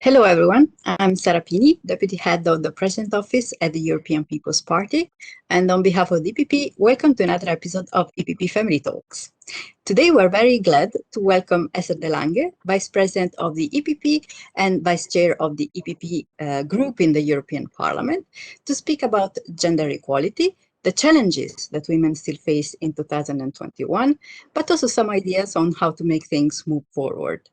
Hello, everyone. I'm Sara Pini, Deputy Head of the President Office at the European People's Party. And on behalf of the EPP, welcome to another episode of EPP Family Talks. Today, we're very glad to welcome Esther De Lange, Vice President of the EPP and Vice Chair of the EPP group in the European Parliament, to speak about gender equality, the challenges that women still face in 2021, but also some ideas on how to make things move forward.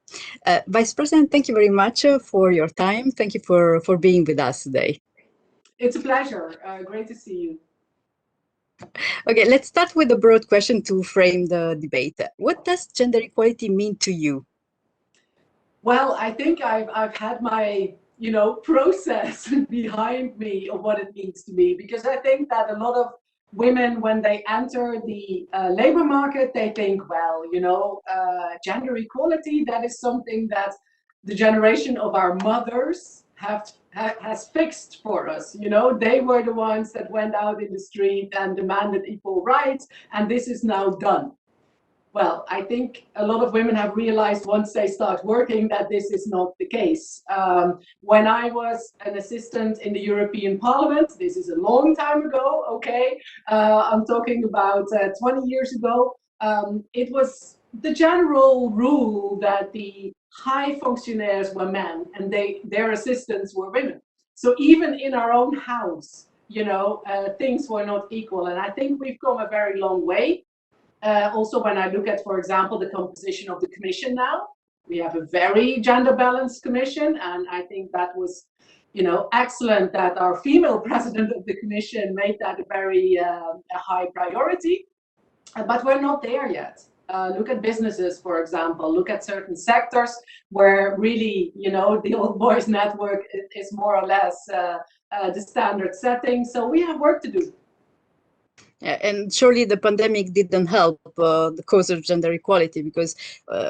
Vice President, thank you very much for your time. Thank you for being with us today. It's a pleasure. Great to see you. Okay, let's start with a broad question to frame the debate. What does gender equality mean to you? Well, I think I've had my process behind me of what it means to me, because I think that a lot of women, when they enter the labor market, they think, well, gender equality, that is something that the generation of our mothers has fixed for us. They were the ones that went out in the street and demanded equal rights, and this is now done. Well, I think a lot of women have realized once they start working that this is not the case. When I was an assistant in the European Parliament, this is a long time ago, okay? I'm talking about 20 years ago. It was the general rule that the high functionaries were men and their assistants were women. So even in our own house, things were not equal. And I think we've come a very long way. Also, when I look at, for example, the composition of the Commission now, we have a very gender balanced Commission, and I think that was, excellent that our female president of the Commission made that a very a high priority. But we're not there yet. Look at businesses, for example. Look at certain sectors where really, the old boys network is more or less the standard setting. So we have work to do. And surely the pandemic didn't help the cause of gender equality, because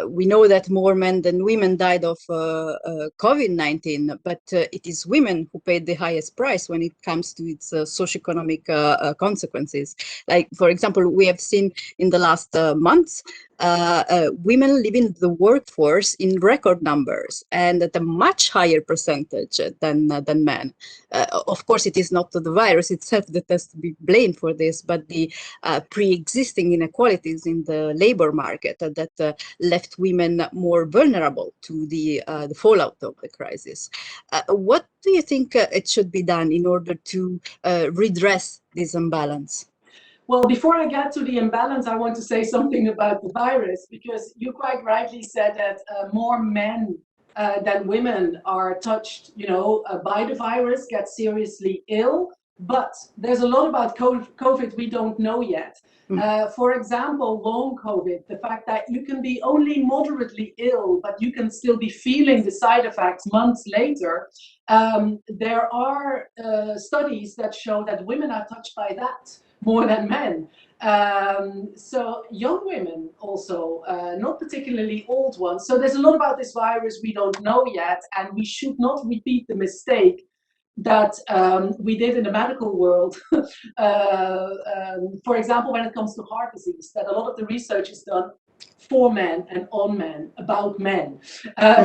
we know that more men than women died of COVID-19, but it is women who paid the highest price when it comes to its socioeconomic consequences. Like, for example, we have seen in the last months, women leaving the workforce in record numbers and at a much higher percentage than men. Of course, it is not the virus itself that has to be blamed for this, but the pre-existing inequalities in the labor market that left women more vulnerable to the fallout of the crisis. What do you think it should be done in order to redress this imbalance? Well, before I get to the imbalance, I want to say something about the virus, because you quite rightly said that more men than women are touched, by the virus, get seriously ill. But there's a lot about COVID we don't know yet. For example, long COVID, the fact that you can be only moderately ill, but you can still be feeling the side effects months later. There are studies that show that women are touched by that more than men. So young women also, not particularly old ones. So there's a lot about this virus we don't know yet, and we should not repeat the mistake that we did in the medical world. For example, when it comes to heart disease, that a lot of the research is done for men and on men, about men.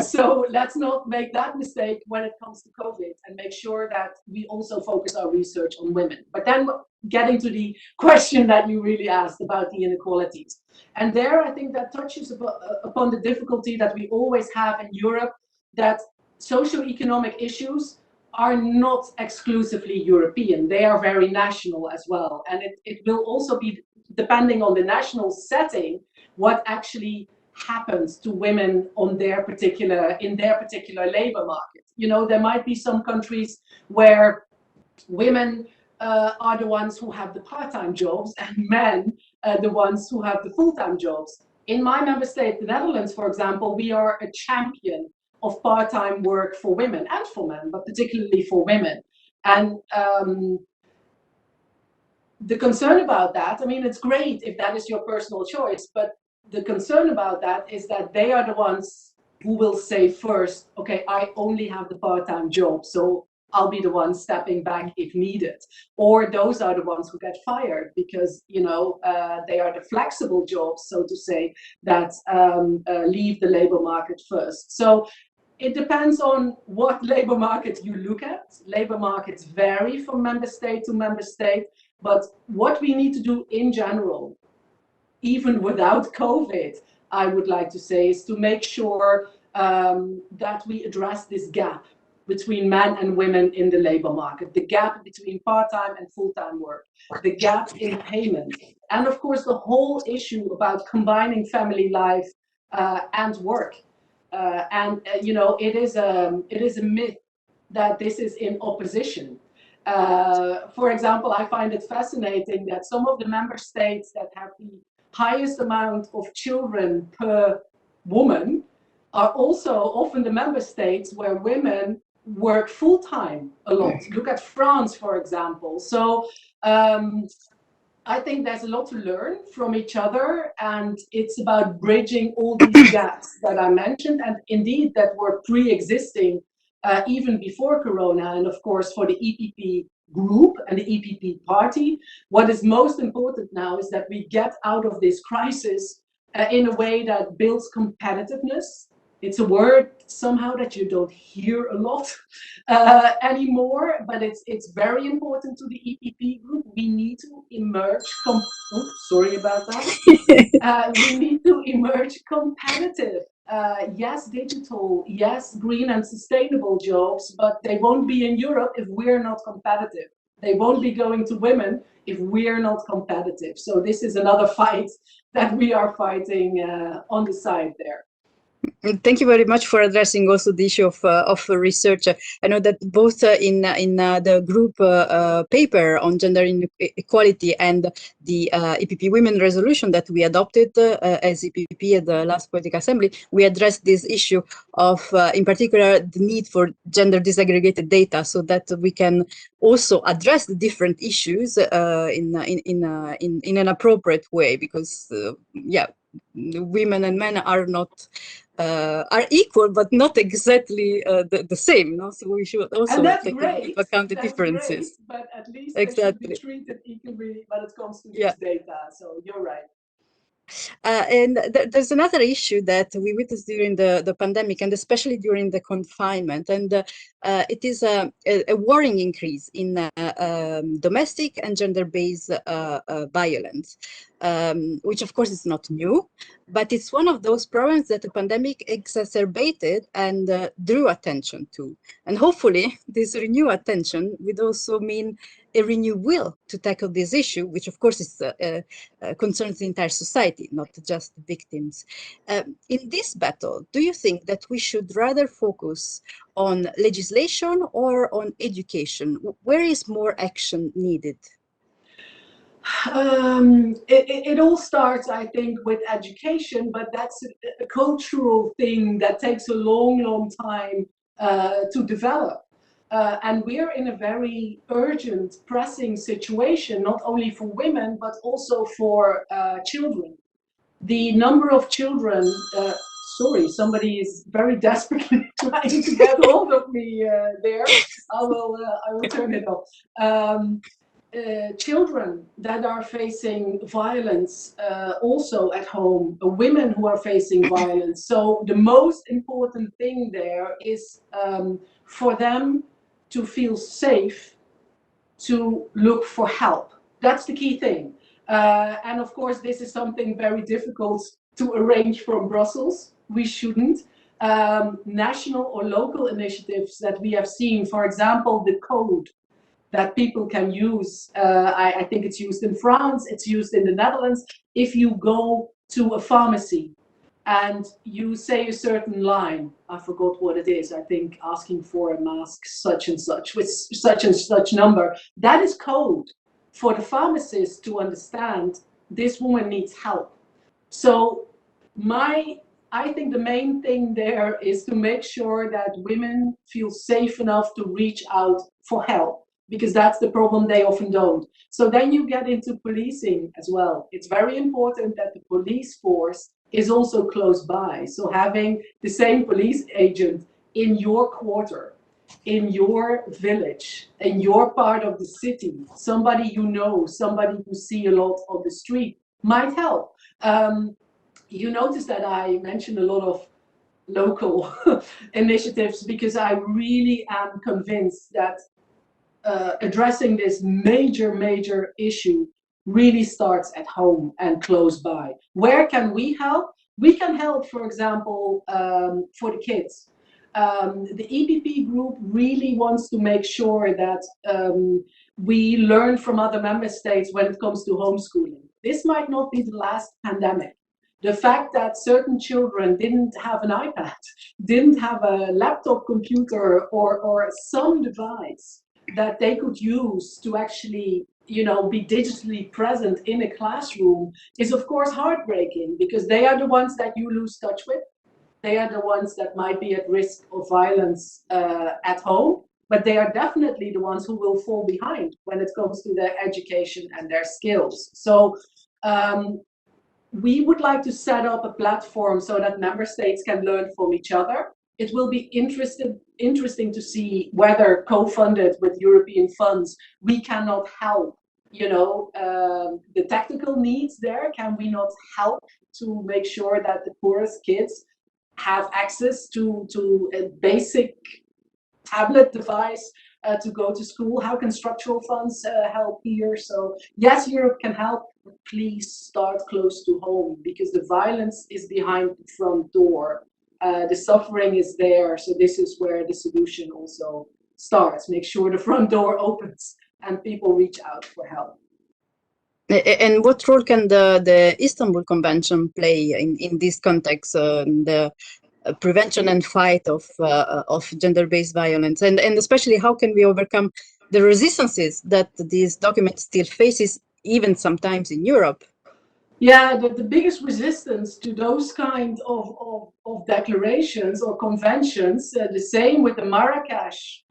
So let's not make that mistake when it comes to COVID, and make sure that we also focus our research on women. But then getting to the question that you really asked about the inequalities. And there, I think that touches upon the difficulty that we always have in Europe, that socioeconomic issues are not exclusively European. They are very national as well. And it will also be, depending on the national setting, what actually happens to women in their particular labor market. There might be some countries where women are the ones who have the part-time jobs and men the ones who have the full-time jobs. In my member state, the Netherlands, for example, we are a champion of part-time work for women and for men, but particularly for women. And the concern about that, it's great if that is your personal choice, but the concern about that is that they are the ones who will say first, okay, I only have the part-time job, so I'll be the one stepping back if needed. Or those are the ones who get fired because, they are the flexible jobs, so to say, that leave the labor market first. So It depends on what labor market you look at. Labor markets vary from member state to member state, but what we need to do in general, even without COVID, I would like to say, is to make sure that we address this gap between men and women in the labor market, the gap between part-time and full-time work, the gap in payment, and of course the whole issue about combining family life and work. It is a myth that this is in opposition. For example, I find it fascinating that some of the member states that have the highest amount of children per woman are also often the member states where women work full-time a lot. Look at France, for example. So I think there's a lot to learn from each other, and it's about bridging all these gaps that I mentioned, and indeed that were pre-existing even before Corona. And of course, for the EPP group and the EPP party, what is most important now is that we get out of this crisis in a way that builds competitiveness. It's a word somehow that you don't hear a lot anymore, but it's very important to the EPP group. We need to emerge sorry about that. We need to emerge competitive. Yes, digital, yes, green and sustainable jobs, but they won't be in Europe if we're not competitive. They won't be going to women if we're not competitive. So this is another fight that we are fighting on the side there. Thank you very much for addressing also the issue of research. I know that both in the group paper on gender inequality and the EPP Women resolution that we adopted as EPP at the last political assembly, we addressed this issue of, in particular, the need for gender disaggregated data so that we can also address the different issues in an appropriate way, because women and men are not are equal, but not exactly the same. You know? So we should also take into account the differences. Great, but at least they should be treated equally when it comes to this data. So you're right. And there's another issue that we witnessed during the pandemic, and especially during the confinement, and it is a worrying increase in domestic and gender-based violence, which of course is not new, but it's one of those problems that the pandemic exacerbated and drew attention to. And hopefully this renewed attention would also mean a renewed will to tackle this issue, which of course is concerns the entire society, not just the victims. In this battle, do you think that we should rather focus on legislation or on education? Where is more action needed? It all starts, I think, with education, but that's a cultural thing that takes a long, long time to develop. And we're in a very urgent, pressing situation, not only for women, but also for children. The number of children, sorry, somebody is very desperately trying to get hold of me there. I will turn it off. Children that are facing violence also at home, women who are facing violence. So the most important thing there is for them to feel safe to look for help. That's the key thing. And of course, this is something very difficult to arrange from Brussels. We shouldn't. National or local initiatives that we have seen, for example, the code that people can use. I think it's used in France, it's used in the Netherlands. If you go to a pharmacy and you say a certain line, I forgot what it is, I think asking for a mask such and such with such and such number, that is code for the pharmacist to understand this woman needs help. So I think the main thing there is to make sure that women feel safe enough to reach out for help, because that's the problem, they often don't. So then you get into policing as well. It's very important that the police force is also close by. So having the same police agent in your quarter, in your village, in your part of the city, somebody you know, somebody you see a lot on the street, might help. You notice that I mentioned a lot of local initiatives, because I really am convinced that addressing this major issue really starts at home and close by. Where can we help? We can help, for example, for the kids. The EPP group really wants to make sure that we learn from other member states when it comes to homeschooling. This might not be the last pandemic. The fact that certain children didn't have an iPad, didn't have a laptop computer or some device that they could use to actually, be digitally present in a classroom is of course heartbreaking, because they are the ones that you lose touch with. They are the ones that might be at risk of violence at home, but they are definitely the ones who will fall behind when it comes to their education and their skills. So we would like to set up a platform so that member states can learn from each other. It will be interesting to see whether, co-funded with European funds, we cannot help, the technical needs there. Can we not help to make sure that the poorest kids have access to a basic tablet device to go to school? How can structural funds help here? So yes, Europe can help, but please start close to home, because the violence is behind the front door. The suffering is there. So this is where the solution also starts. Make sure the front door opens and people reach out for help. And what role can the Istanbul Convention play in this context, the prevention and fight of gender-based violence, and especially how can we overcome the resistances that these documents still faces, even sometimes in Europe? Yeah, the biggest resistance to those kind of declarations or conventions, the same with the Marrakesh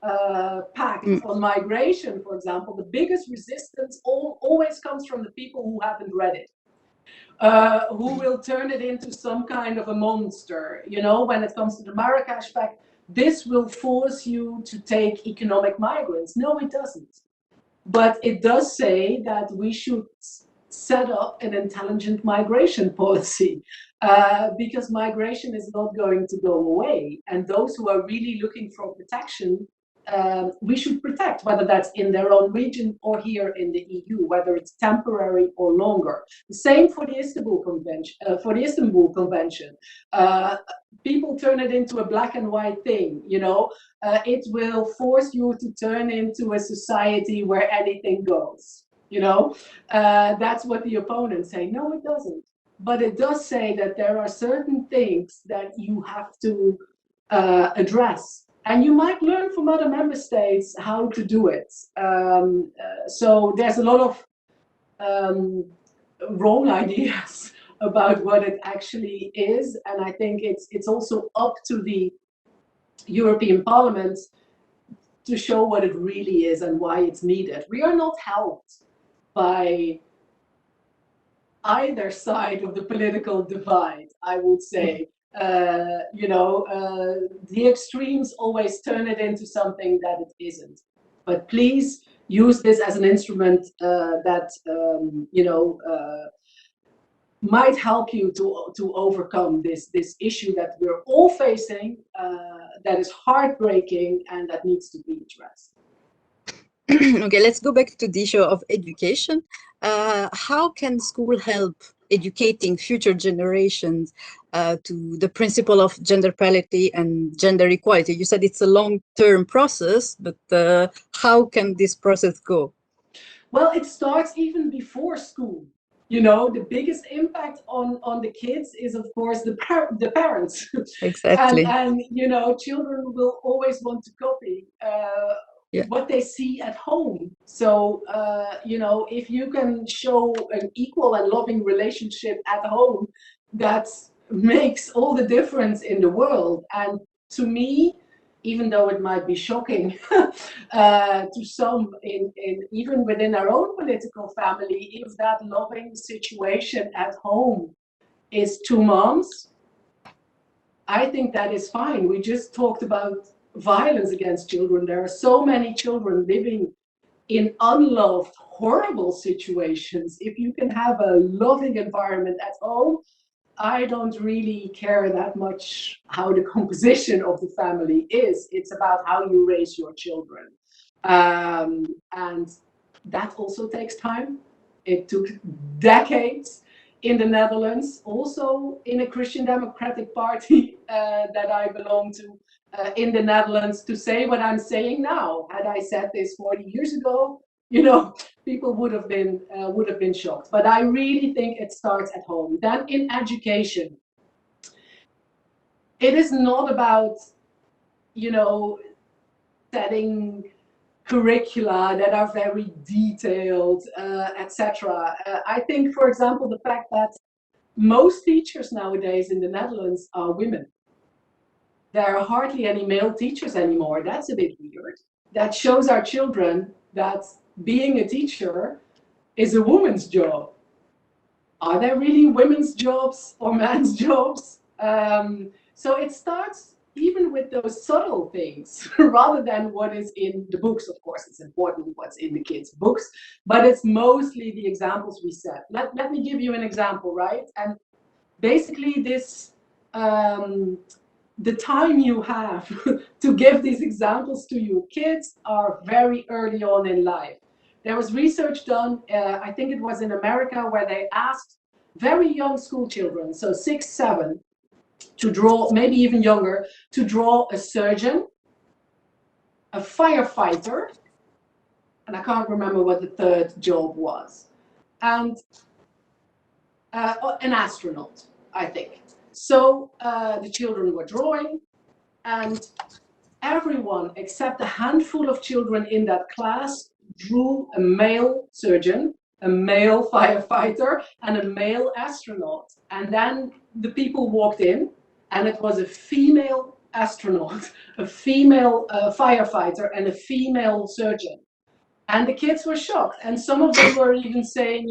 Pact on migration, for example, the biggest resistance always comes from the people who haven't read it. Who will turn it into some kind of a monster. When it comes to the Marrakesh Pact, this will force you to take economic migrants. No, it doesn't. But it does say that we should set up an intelligent migration policy, because migration is not going to go away. And those who are really looking for protection, we should protect, whether that's in their own region or here in the EU, whether it's temporary or longer. The same for the Istanbul Convention. People turn it into a black and white thing. It will force you to turn into a society where anything goes. That's what the opponents say. No, it doesn't. But it does say that there are certain things that you have to address. And you might learn from other member states how to do it. So there's a lot of wrong ideas about what it actually is. And I think it's also up to the European Parliament to show what it really is and why it's needed. We are not helped by either side of the political divide, I would say. The extremes always turn it into something that it isn't. But please use this as an instrument that might help you to overcome this issue that we're all facing, that is heartbreaking and that needs to be addressed. Okay, let's go back to the issue of education. How can school help educating future generations to the principle of gender parity and gender equality? You said it's a long-term process, but how can this process go? Well, it starts even before school. The biggest impact on the kids is, of course, the parents. Exactly. and children will always want to copy what they see at home. So, if you can show an equal and loving relationship at home, that makes all the difference in the world. And to me, even though it might be shocking to some, even within our own political family, if that loving situation at home is two moms, I think that is fine. We just talked about violence against children. There are so many children living in unloved, horrible situations. If you can have a loving environment at home, I don't really care that much how the composition of the family is. It's about how you raise your children. And that also takes time. It took decades in the Netherlands, also in a Christian Democratic Party that I belong to in the Netherlands, to say what I'm saying now. Had I said this 40 years ago, people would have been shocked. But I really think it starts at home. Then in education, it is not about, setting curricula that are very detailed, etc. I think, for example, the fact that most teachers nowadays in the Netherlands are women. There are hardly any male teachers anymore. That's a bit weird. That shows our children that being a teacher is a woman's job. Are there really women's jobs or men's jobs? So it starts even with those subtle things rather than what is in the books. Of course, it's important what's in the kids' books, but it's mostly the examples we set. Let me give you an example, right? And basically this, the time you have to give these examples to your kids are very early on in life. There was research done, I think it was in America, where they asked very young school children, so 6, 7, to draw, maybe even younger, to draw a surgeon, a firefighter, and I can't remember what the third job was, and an astronaut, I think. So the children were drawing, and everyone except a handful of children in that class drew a male surgeon, a male firefighter, and a male astronaut. And then the people walked in, and it was a female astronaut, a female firefighter, and a female surgeon. And the kids were shocked. And some of them were even saying,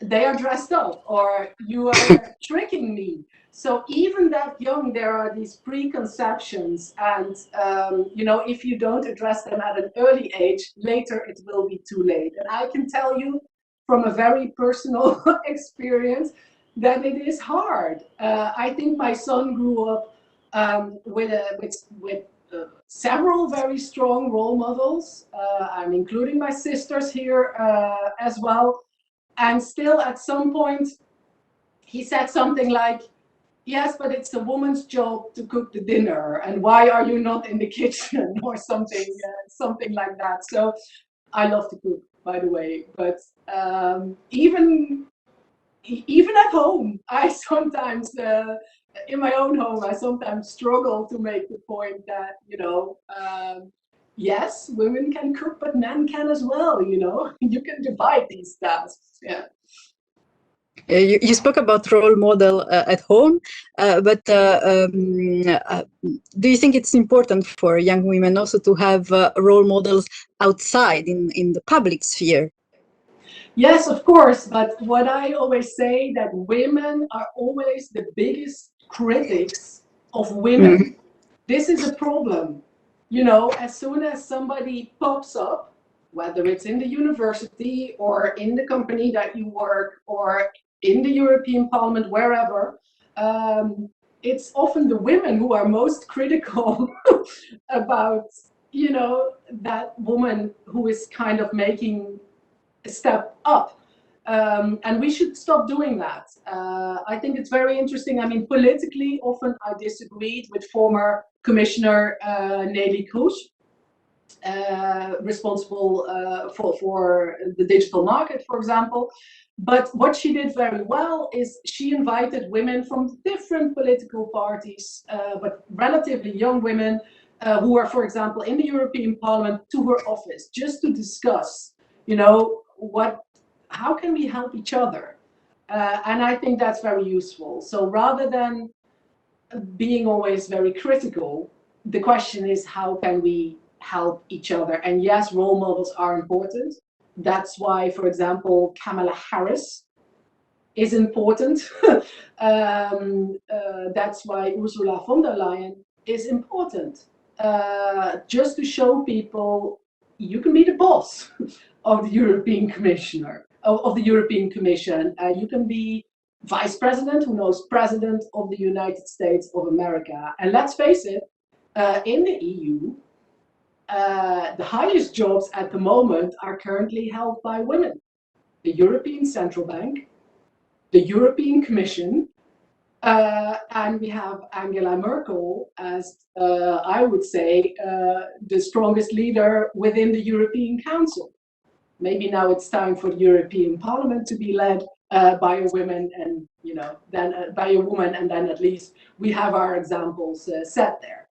they are dressed up, or you are tricking me. So even that young, there are these preconceptions, and if you don't address them at an early age, later it will be too late. And I can tell you from a very personal experience that it is hard. I think my son grew up with several very strong role models. I'm including my sisters here as well. And still, at some point, he said something like, yes, but it's a woman's job to cook the dinner, and why are you not in the kitchen, or something like that. So I love to cook, by the way, but even at home, I sometimes, in my own home, I sometimes struggle to make the point that, yes, women can cook, but men can as well, you can divide these tasks. Yeah. You spoke about role model at home, but do you think it's important for young women also to have role models outside in the public sphere? Yes, of course, but what I always say, that women are always the biggest critics of women. Mm-hmm. This is a problem. As soon as somebody pops up, whether it's in the university or in the company that you work or in the European Parliament, wherever, it's often the women who are most critical about, that woman who is kind of making a step up. And we should stop doing that. I think it's very interesting. I mean, politically, often I disagreed with former Commissioner Neelie Kroes, responsible for the digital market, for example. But what she did very well is she invited women from different political parties, but relatively young women who are, for example, in the European Parliament, to her office, just to discuss, how can we help each other? And I think that's very useful. So rather than being always very critical, the question is, how can we help each other? And yes, role models are important. That's why, for example, Kamala Harris is important. That's why Ursula von der Leyen is important. Just to show people you can be the boss of the European Commissioner, of the European Commission. You can be vice president, who knows president of the United States of America. And let's face it, in the EU, the highest jobs at the moment are currently held by women. The European Central Bank, the European Commission, and we have Angela Merkel as, I would say, the strongest leader within the European Council. Maybe now it's time for the European Parliament to be led by a woman, and then by a woman, and then at least we have our examples set there.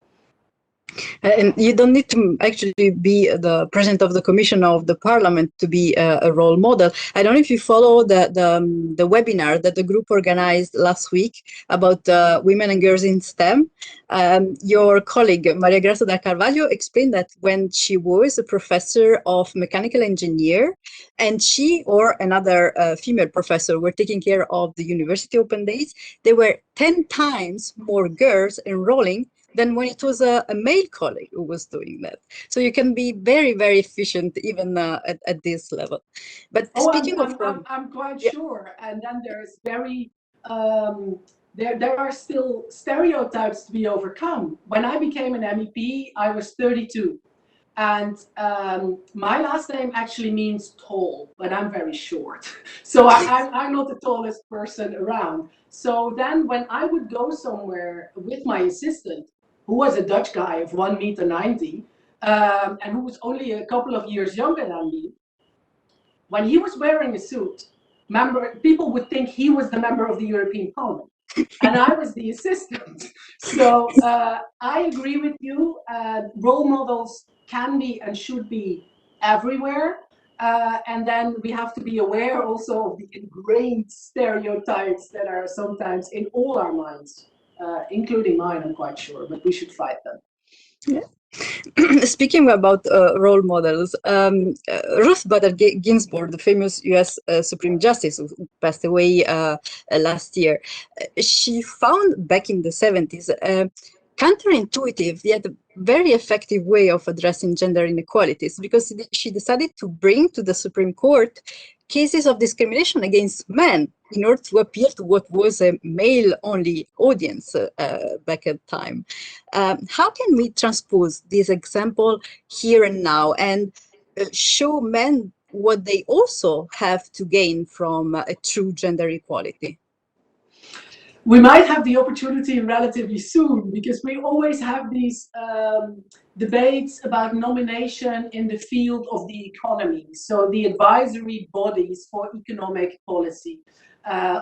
And you don't need to actually be the president of the commission of the parliament to be a role model. I don't know if you follow the webinar that the group organized last week about women and girls in STEM. Your colleague, Maria Graça da Carvalho, explained that when she was a professor of mechanical engineer, and she or another female professor were taking care of the university open days, there were 10 times more girls enrolling than when it was a male colleague who was doing that. So you can be very, very efficient even at this level. But speaking I'm quite sure. And then there's there are still stereotypes to be overcome. When I became an MEP, I was 32. And my last name actually means tall, but I'm very short. So I'm not the tallest person around. So then when I would go somewhere with my assistant, who was a Dutch guy of 1.90 meters, and who was only a couple of years younger than me, when he was wearing a suit, people would think he was the member of the European Parliament. And I was the assistant. So I agree with you. Role models can be and should be everywhere. And then we have to be aware also of the ingrained stereotypes that are sometimes in all our minds, including mine, I'm quite sure, but we should fight them. Yeah. Speaking about role models, Ruth Bader Ginsburg, the famous US Supreme Justice who passed away last year, she found back in the 70s counterintuitive yet very effective way of addressing gender inequalities, because she decided to bring to the Supreme Court cases of discrimination against men in order to appeal to what was a male-only audience back at the time. How can we transpose this example here and now and show men what they also have to gain from a true gender equality? We might have the opportunity relatively soon, because we always have these debates about nomination in the field of the economy. So the advisory bodies for economic policy,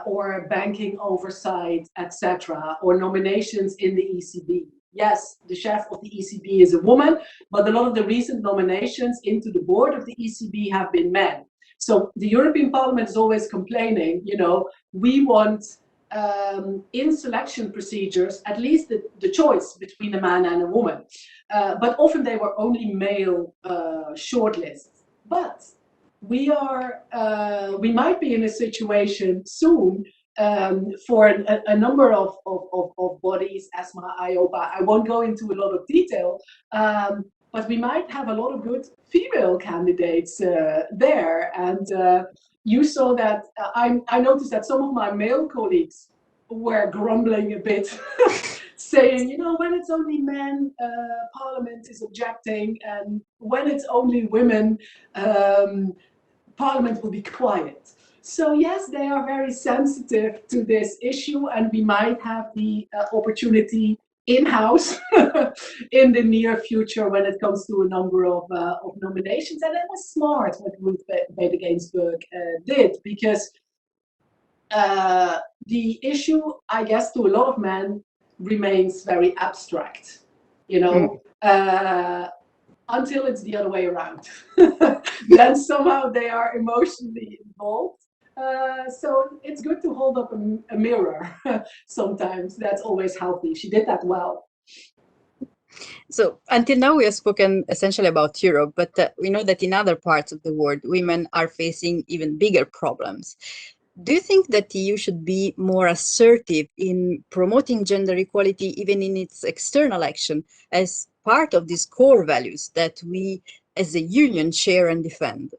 or banking oversight, etc., or nominations in the ECB. Yes, the chef of the ECB is a woman, but a lot of the recent nominations into the board of the ECB have been men. So the European Parliament is always complaining, we want in selection procedures, at least the choice between a man and a woman. But often they were only male shortlists. But we might be in a situation soon for a number of bodies, ESMA, IOPA. I won't go into a lot of detail, but we might have a lot of good female candidates there. And you saw that, I noticed that some of my male colleagues were grumbling a bit, saying, when it's only men, Parliament is objecting, and when it's only women, Parliament will be quiet. So yes, they are very sensitive to this issue, and we might have the opportunity in-house in the near future when it comes to a number of nominations. And it was smart what Ruth Bader Ginsburg did, because the issue, I guess, to a lot of men remains very abstract, until it's the other way around. Then somehow they are emotionally involved. So it's good to hold up a mirror sometimes. That's always healthy. She did that well. So until now, we have spoken essentially about Europe, but we know that in other parts of the world, women are facing even bigger problems. Do you think that the EU should be more assertive in promoting gender equality, even in its external action, as part of these core values that we as a union share and defend?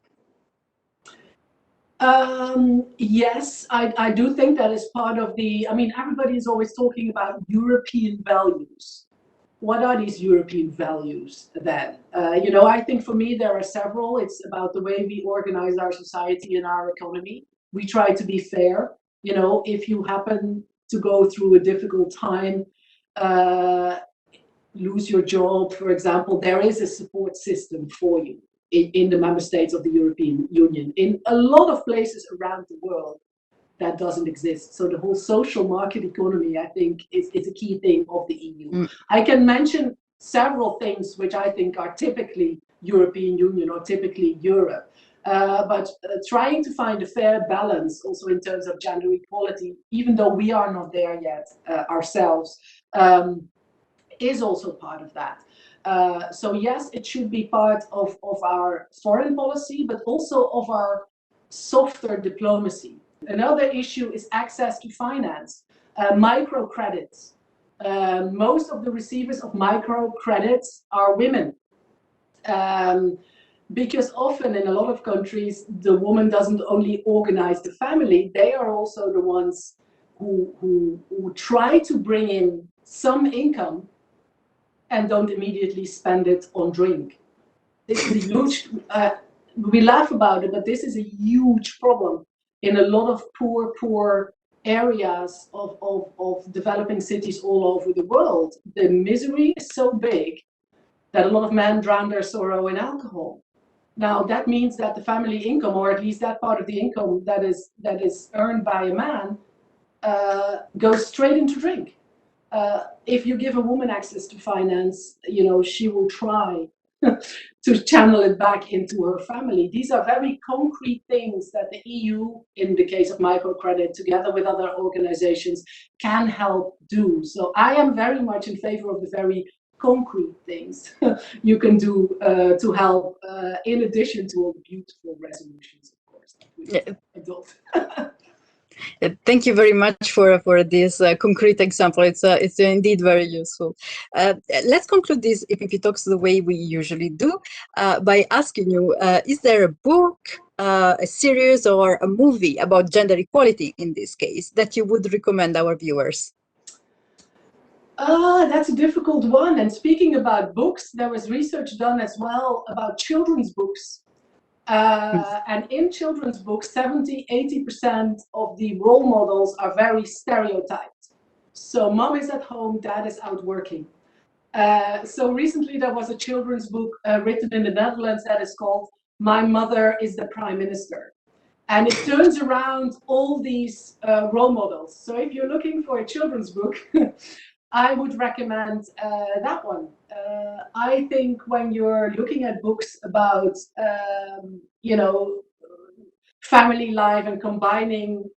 Yes, I do think that is part of the, I mean, everybody is always talking about European values. What are these European values then? I think for me there are several. It's about the way we organize our society and our economy. We try to be fair. If you happen to go through a difficult time, uh, lose your job, for example, there is a support system for you in the member states of the European Union. In a lot of places around the world, that doesn't exist. So the whole social market economy, I think, is a key thing of the EU. I can mention several things which I think are typically European Union or typically Europe. But trying to find a fair balance also in terms of gender equality, even though we are not there yet ourselves, is also part of that. So yes, it should be part of our foreign policy, but also of our softer diplomacy. Another issue is access to finance, microcredits. Most of the receivers of microcredits are women. Because often in a lot of countries, the woman doesn't only organize the family, they are also the ones who try to bring in some income and don't immediately spend it on drink. This is a huge, we laugh about it, but this is a huge problem in a lot of poor areas of developing cities all over the world. The misery is so big that a lot of men drown their sorrow in alcohol. Now that means that the family income, or at least that part of the income that is earned by a man, goes straight into drink. If you give a woman access to finance, she will try to channel it back into her family. These are very concrete things that the EU, in the case of microcredit, together with other organizations, can help do. So I am very much in favor of the very concrete things you can do to help, in addition to all the beautiful resolutions, of course, that we adopt. Thank you very much for this concrete example. It's indeed very useful. Let's conclude these EPP talks the way we usually do by asking you: is there a book, a series, or a movie about gender equality in this case that you would recommend our viewers? That's a difficult one. And speaking about books, there was research done as well about children's books. And in children's books, 70–80% of the role models are very stereotyped. So mom is at home, dad is out working. So recently there was a children's book written in the Netherlands that is called My Mother is the Prime Minister. And it turns around all these role models. So if you're looking for a children's book, I would recommend that one. I think when you're looking at books about, family life and combining,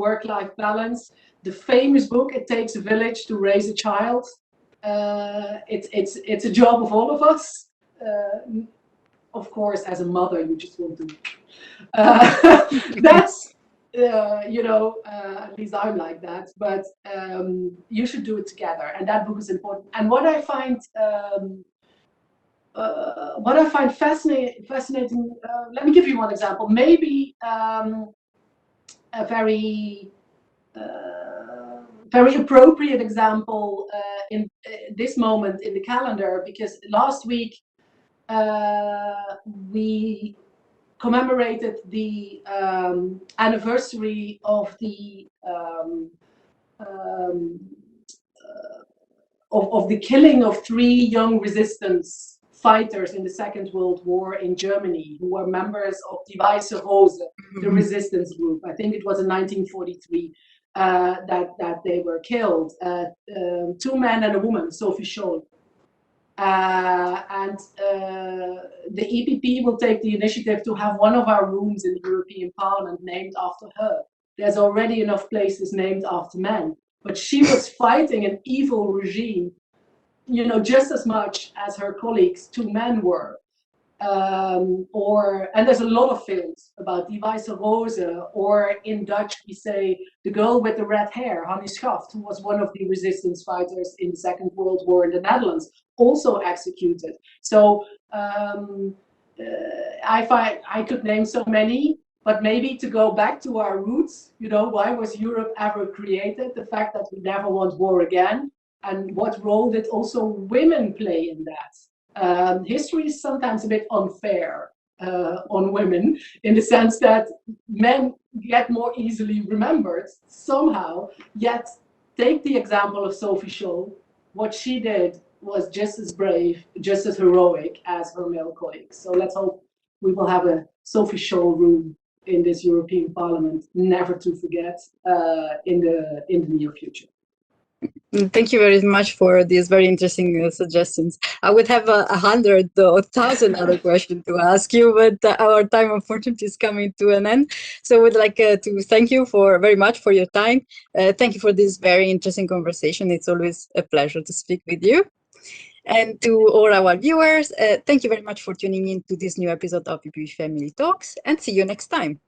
work-life balance, the famous book, It Takes a Village to Raise a Child, it's a job of all of us. Of course, as a mother, you just want to. That's. At least I'm like that, but you should do it together, and that book is important. And what I find fascinating, let me give you one example, maybe a very appropriate example in this moment in the calendar, because last week we commemorated the anniversary of the killing of 3 young resistance fighters in the Second World War in Germany, who were members of Die Weiße Rose, the resistance group. I think it was in 1943 that they were killed. 2 men and a woman, Sophie Scholl. And the EPP will take the initiative to have one of our rooms in the European Parliament named after her. There's already enough places named after men, but she was fighting an evil regime, just as much as her colleagues, 2 men were. And there's a lot of films about Die Weiße Rose, or in Dutch we say the girl with the red hair, Hannie Schaft, who was one of the resistance fighters in the Second World War in the Netherlands, also executed. So I could name so many. But maybe to go back to our roots, why was Europe ever created? The fact that we never want war again, and what role did also women play in that? History is sometimes a bit unfair on women, in the sense that men get more easily remembered somehow, yet take the example of Sophie Scholl. What she did was just as brave, just as heroic as her male colleagues. So let's hope we will have a Sophie Scholl room in this European Parliament, never to forget, in the near future. Thank you very much for these very interesting suggestions. I would have 100 or 1,000 other questions to ask you, but our time, unfortunately, is coming to an end. So I would like to thank you very much for your time. Thank you for this very interesting conversation. It's always a pleasure to speak with you. And to all our viewers, thank you very much for tuning in to this new episode of EPP Family Talks, and see you next time.